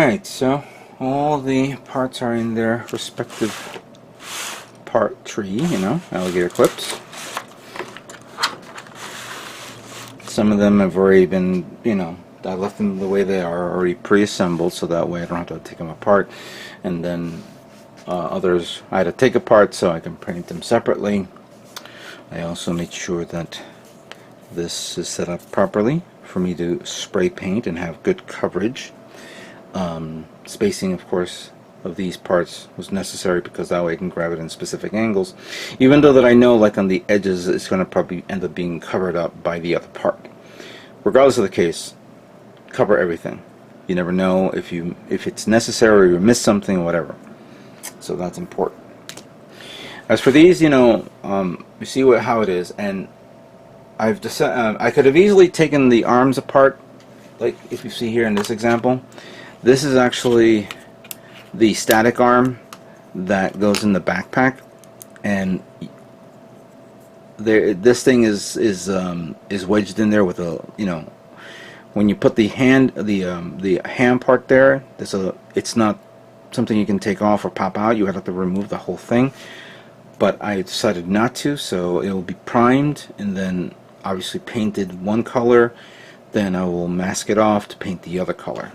Alright, so all the parts are in their respective part tree, you know, alligator clips. Some of them have already been, you know, I left them the way they are, already pre-assembled, so that way I don't have to take them apart. And then others I had to take apart so I can paint them separately. I also made sure that this is set up properly for me to spray paint and have good coverage. Spacing, of course, of these parts was necessary because that way I can grab it in specific angles, even though that I know, like on the edges, it's going to probably end up being covered up by the other part. Regardless of the case, cover everything. You never know if it's necessary or you miss something or whatever. So that's important. As for these, you know, you see how it is, and I've decided I could have easily taken the arms apart, like if you see here in this example. This is actually the static arm that goes in the backpack, and this thing is wedged in there with a, you know, when you put the hand part there, it's not something you can take off or pop out. You have to remove the whole thing, but I decided not to, so it will be primed and then obviously painted one color. Then I will mask it off to paint the other color.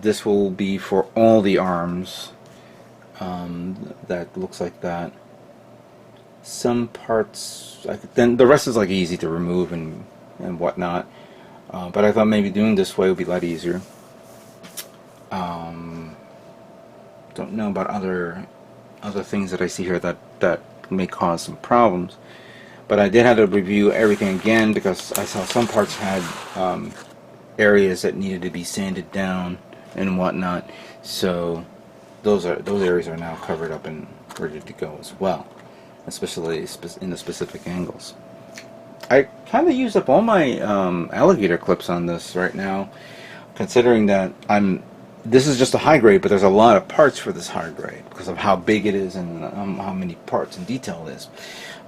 This will be for all the arms. That looks like that. Some parts, then the rest is like easy to remove and whatnot. But I thought maybe doing this way would be a lot easier. Don't know about other things that I see here that may cause some problems. But I did have to review everything again because I saw some parts had areas that needed to be sanded down and whatnot. So those areas are now covered up and ready to go as well, especially in the specific angles. I kind of used up all my alligator clips on this right now, considering that this is just a high grade, but there's a lot of parts for this high grade because of how big it is and how many parts and detail it is.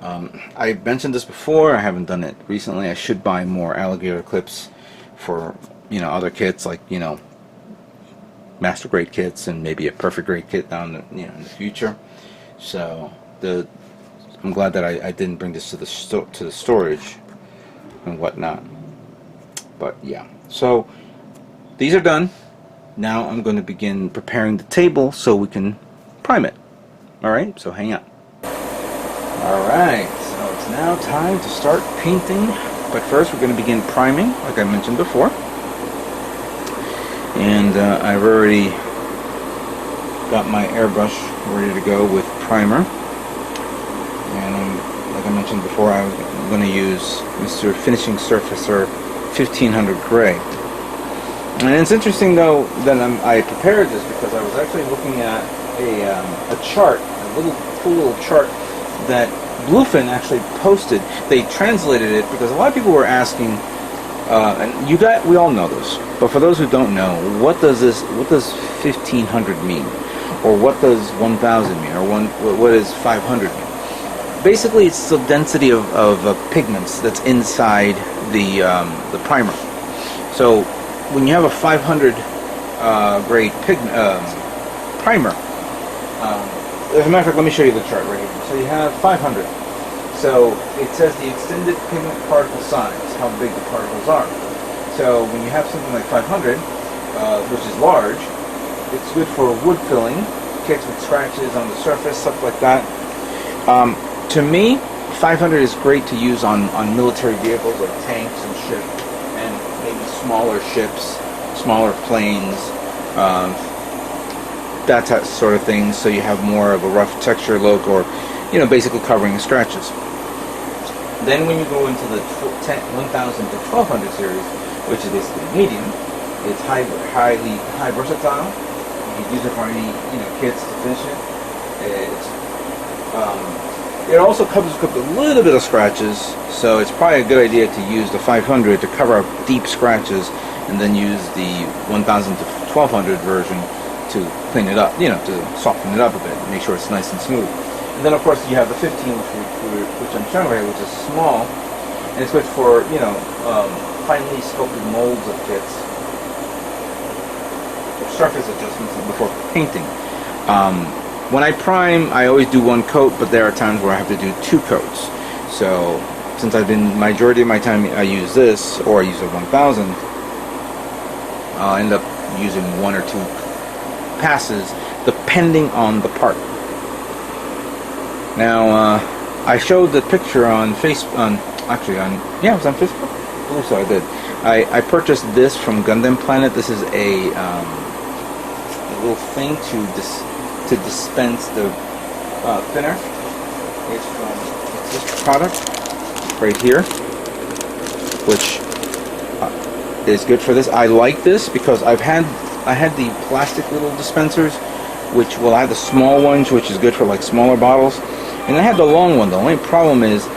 I mentioned this before. I haven't done it recently. I should buy more alligator clips for, you know, other kits, like, you know, master grade kits and maybe a perfect grade kit down the, you know, in the future. So I'm glad that I didn't bring this to the storage and whatnot. But yeah, so these are done. Now I'm going to begin preparing the table so we can prime it. Alright, so hang on. Alright, so it's now time to start painting. But first we're going to begin priming, like I mentioned before. And I've already got my airbrush ready to go with primer. And like I mentioned before, I was going to use Mr. Finishing Surfacer 1500 Gray. And it's interesting though that I prepared this because I was actually looking at a chart, a cool little chart that Bluefin actually posted. They translated it because a lot of people were asking, and we all know this, but for those who don't know, what does 1500 mean, or what does 1000 mean, or what does 500 mean? Basically, it's the density of pigments that's inside the primer. So when you have a 500 grade primer, as a matter of fact, let me show you the chart right here. So you have 500. So it says the extended pigment particle size, how big the particles are. So when you have something like 500, which is large, it's good for wood filling, kits with scratches on the surface, stuff like that. To me, 500 is great to use on military vehicles like tanks and ships, and maybe smaller ships, smaller planes, that sort of thing, so you have more of a rough texture look, or, you know, basically covering the scratches. Then when you go into the 1000 to 1200 series, which is basically medium, it's high versatile. You can use it for any, you know, kits to finish it. It also covers up a little bit of scratches, so it's probably a good idea to use the 500 to cover up deep scratches, and then use the 1000 to 1200 version to clean it up, you know, to soften it up a bit, make sure it's nice and smooth. And then of course you have the 15, which I'm showing right here, which is small, and it's good for, you know, finely sculpted molds of kits or surface adjustments before painting. When I prime, I always do one coat, but there are times where I have to do 2 coats. So since majority of my time I use this, or I use a 1000, I'll end up using 1 or 2 passes depending on the part. Now I showed the picture on Facebook, it was on Facebook? I believe so, I did. I purchased this from Gundam Planet. This is a little thing to dispense the thinner. It's this product right here, which is good for this. I like this because I had the plastic little dispensers, which I have the small ones, which is good for like smaller bottles, and I had the long one. The only problem is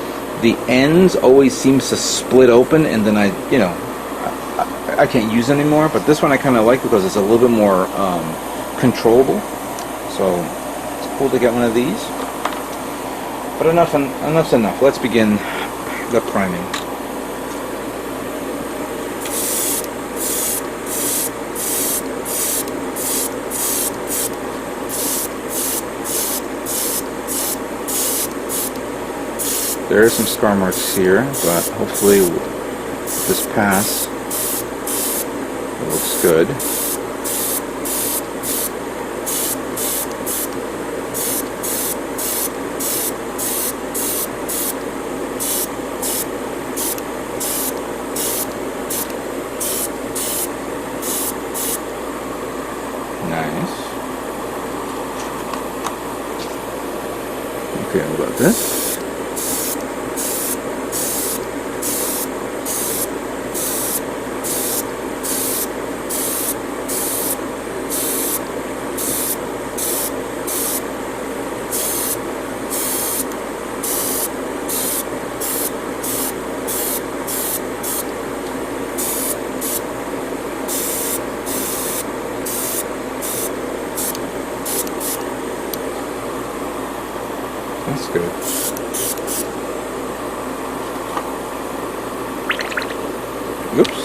the ends always seems to split open, and then I can't use it anymore. But this one I kind of like because it's a little bit more controllable. So it's cool to get one of these. But enough's enough. Let's begin the priming. There are some scar marks here, but hopefully with this pass it looks good. Nice. Okay, what about this? That's good. Oops.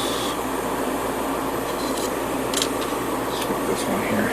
Let's put this one here.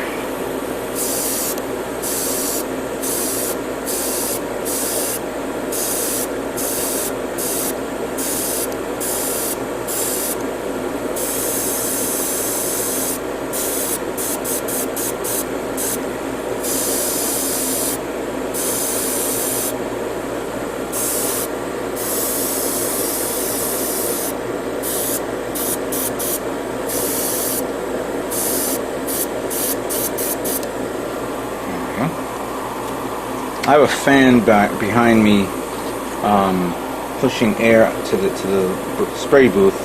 I have a fan back behind me, pushing air to the spray booth,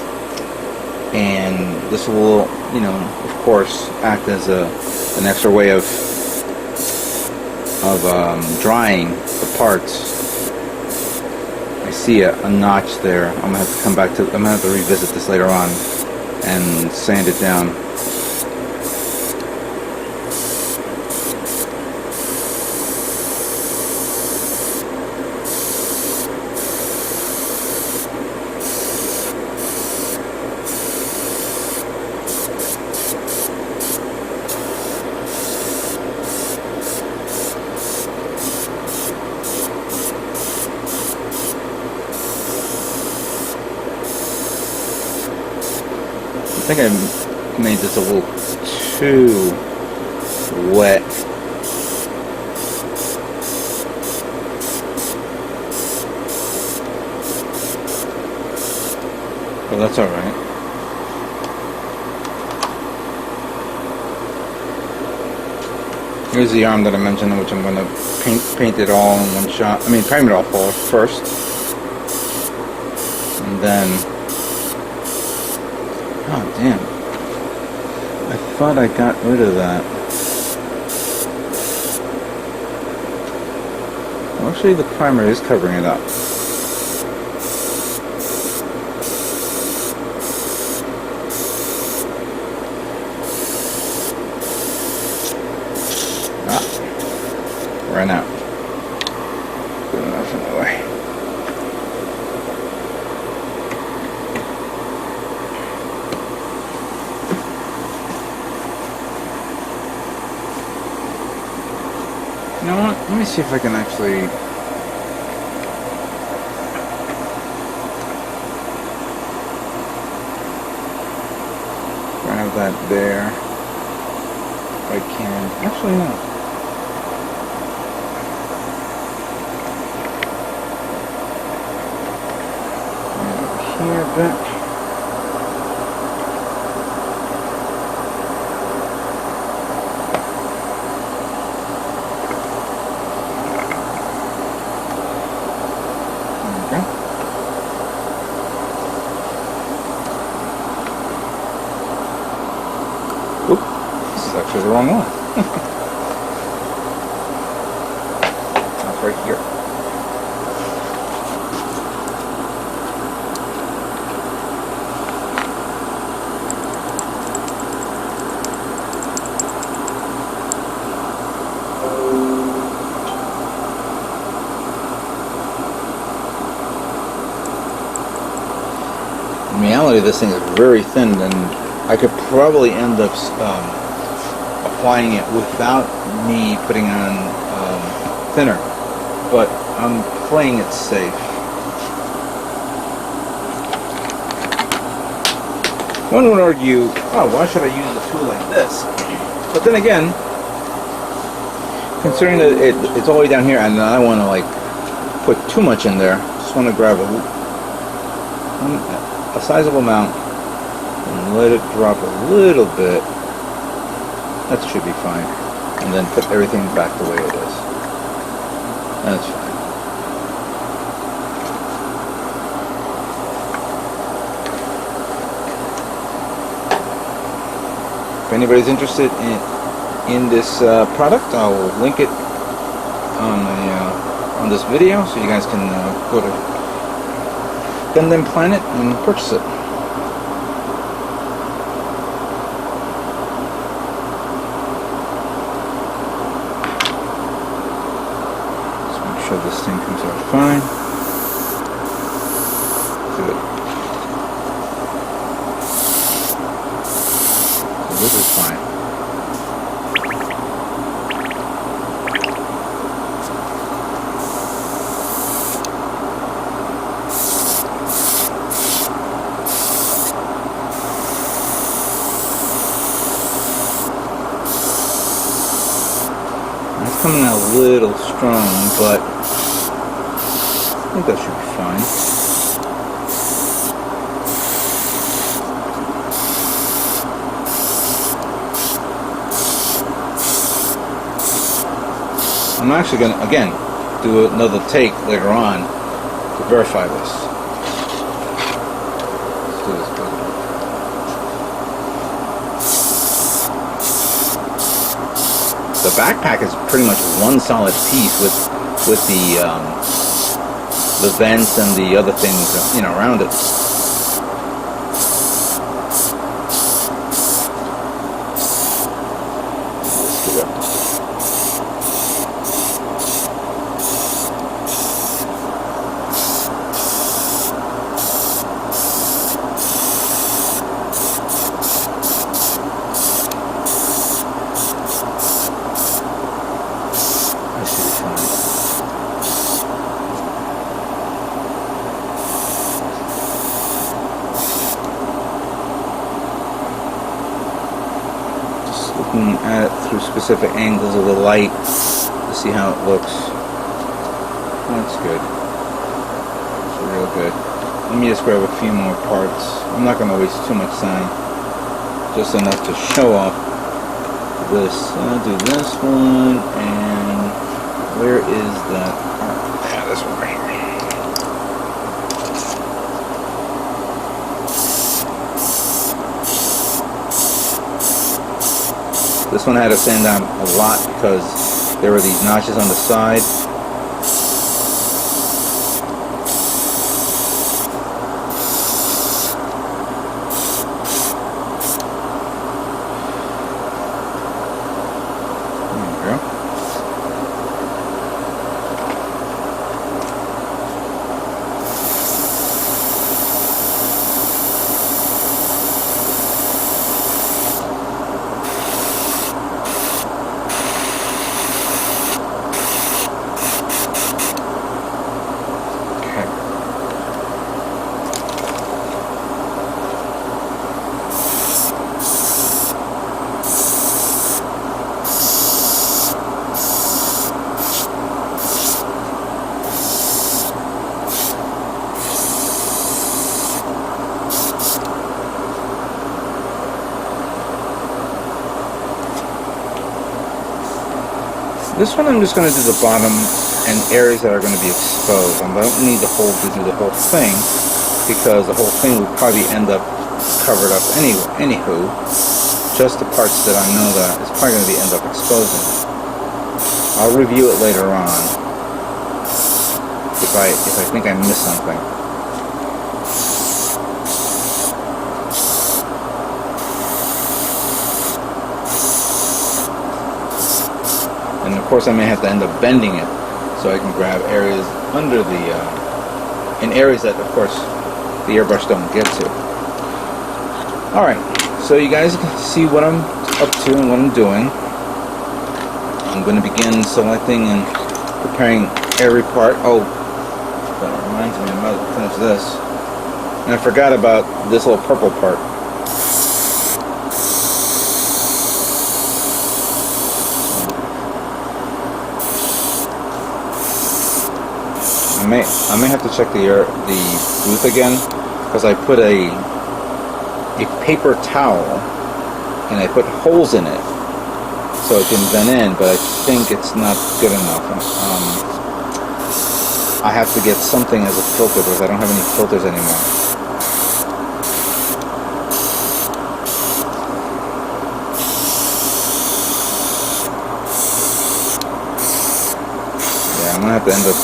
and this will, of course, act as an extra way of drying the parts. I see a notch there. I'm gonna have to come back to. I'm gonna have to revisit this later on and sand it down. I think I made this a little too wet. But that's alright. Here's the arm that I mentioned, which I'm going to paint it all in one shot. I mean, prime it all first. And then... Oh, damn. I thought I got rid of that. Well, actually, the primer is covering it up. Ran out. Good enough anyway. Let me see if I can actually grab that there. If I can. Actually, no. Here, back. Actually the wrong one. That's right here. In reality, this thing is very thin, and I could probably end up applying it without me putting on thinner, but I'm playing it safe. One would argue, oh, why should I use a tool like this? But then again, considering that it's all the way down here, and I want to like put too much in there, just want to grab a sizable amount and let it drop a little bit. That should be fine. And then put everything back the way it is. That's fine. If anybody's interested in this product, I'll link it on this video, so you guys can go to Gundam Planet and purchase it. This thing comes out fine. Good. So this is fine. It's coming out a little strong, but I think that should be fine. I'm actually going to, again, do another take later on to verify this. Let's do this. The backpack is pretty much one solid piece with the vents and the other things, around it. Looking at it through specific angles of the light to see how it looks. That's good. It's real good. Let me just grab a few more parts. I'm not going to waste too much time. Just enough to show off this. I'll do this one, and where is that part? Yeah, this one right here. This one I had to sand down a lot because there were these notches on the side. There we go. This one I'm just going to do the bottom and areas that are going to be exposed. I don't need to do the whole thing, because the whole thing would probably end up covered up anywho. Just the parts that I know that it's probably going to end up exposing. I'll review it later on if I think I missed something. And of course I may have to end up bending it so I can grab areas under the, in areas that of course the airbrush don't get to. Alright, so you guys can see what I'm up to and what I'm doing. I'm going to begin selecting and preparing every part. Oh, that reminds me, I might as well finish this. And I forgot about this little purple part. I may have to check the booth again, because I put a paper towel and I put holes in it so it can vent in, but I think it's not good enough. I have to get something as a filter because I don't have any filters anymore. Yeah, I'm gonna have to end up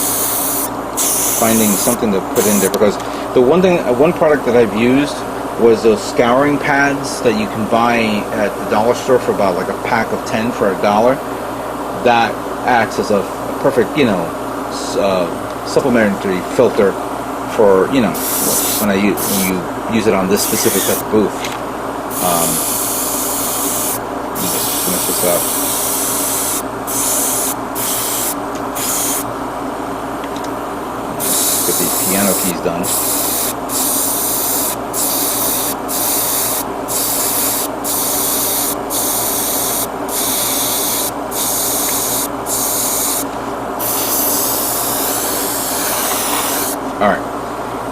finding something to put in there, because the one product that I've used was those scouring pads that you can buy at the dollar store for about like a pack of 10 for $1. That acts as a perfect, you know, supplementary filter for, you know, when you use it on this specific type of booth. Let me just finish this up. Get these piano keys done. Alright,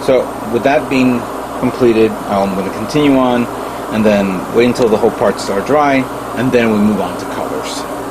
so with that being completed, I'm going to continue on and then wait until the whole parts are dry, and then we move on to